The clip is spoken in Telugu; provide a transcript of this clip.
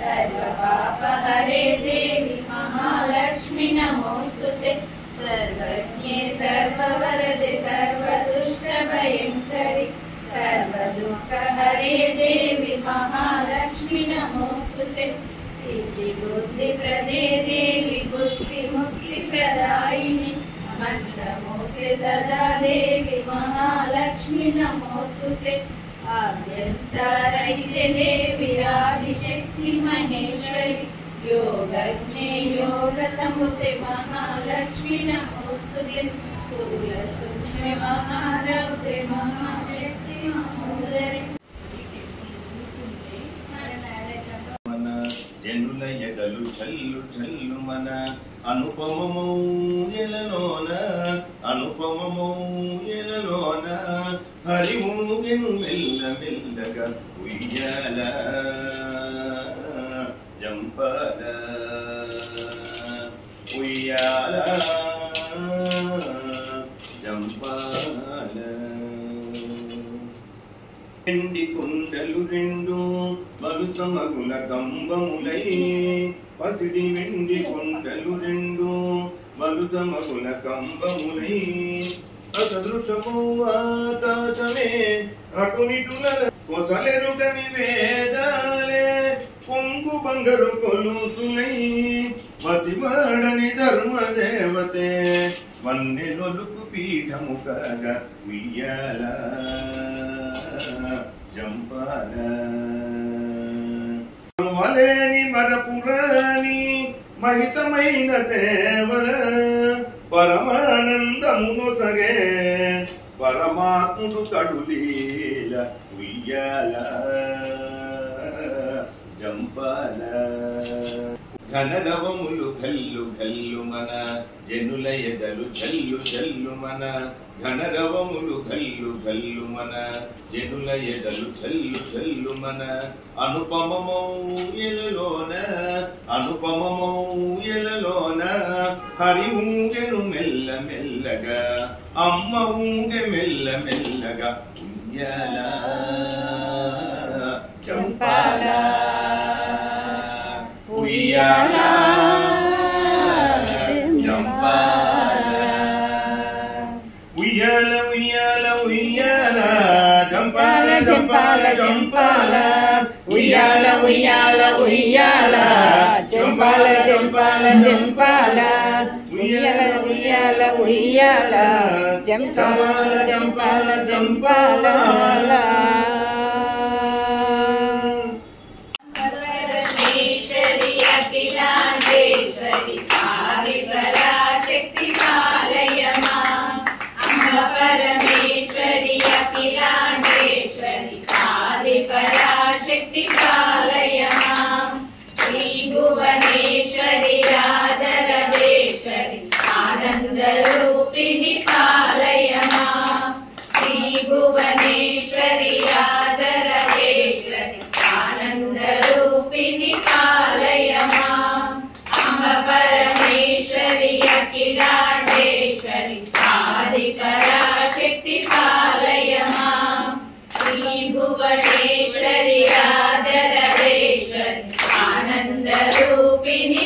सर्वपापहरे देवी महालक्ष्मी नमोस्तुते। सर्वज्ञे सर्ववरदे सर्वदुष्टभयङ्करि सर्वदुःखहरे देवी महालक्ष्मी नमोस्तुते। सिद्धिबुद्धिप्रदे देवी बुद्धिमुक्तिप्रदायिनि मंत्रमूर्ते सदा देवी महालक्ष्मी नमोस्तुते। आद्यन्तरहिते देवी आदिशक्ति महेश्वरी योगज्ञे योगसमुते महालक्ष्मी नमोस्तुते। स्थूलसूक्ष्मे महारौद्रे महाशक्ति महोदरे। జనుల ఎదలు చల్లు చల్లుమన అనుపమమౌ ఎలలోన అనుపమమౌ ఎలలోన హరి ఊగెను మెల్ల మెల్లగా ఉయ్యాల జంపాల ఉయ్యాల జంపాల ఎండి కుండలు రెండు మరుతమగుల కంబములై పసిడి వెండి కుండలు రెండు మరుతమగుల కంబములై అసదృశమౌవాకాశమే అటునిటుల కొసలెరుగని వేదాలే పొంగు బంగారు కొలుసులై వసివాడని ధర్మదేవతే వన్నెలొలుకు పీఠము కాగా ఉయ్యాల జంపాల వలేని మరపురాణి మహితమైన సేవల పరమానందమును సగే పరమాత్ముడు కడులీల ఉయ్యాల జంపాల ఘనరవములు గల్లు గల్లు మన జనుల ఎదలు జల్లు జల్లు మన ఘనరవములు గల్లు గల్లు మన జనుల ఎదలు జల్లు జల్లు మన అనుపమమౌ ఎలలోన అనుపమమౌ ఎలలోన హరి ఊగెను మెల్ల మెల్లగా అమ్మ ఊగె మెల్ల మెల్లగా ఉయ్యాల జంపాల ఉయ్యాల జంపాల ఉయ్యాల ఉయ్యాల ఉయ్యాల జంపాల జంపాల జంపాల ఉయ్యాల ఉయ్యాల ఉయ్యాల జంపాల జంపాల జంపాల ఉయ్యాల ఉయ్యాల ఉయ్యాల జంపాల జంపాల జంపాల పరమేశ్వరి అఖిలాండేశ్వరి ఆదిపరాశక్తి పాలయమా అమ్మ పరమేశ్వరి అఖిలాండేశ్వరి ఆదిపరాశక్తి పాలయమా శ్రీ భువనేశ్వరి రాజరాజేశ్వరి ఆనందరూపిణి పాలయమా శ్రీ భువనేశ్వరి రాజరాజేశ్వరి ఆనందరూపిణి పాలయమా అమ్మ పరమేశ్వరి అఖిలాండేశ్వరి ఆదిపరాశక్తి పాలయమా శ్రీ భువనేశ్వరి రాజరాజేశ్వరి ఆనందరూపిణి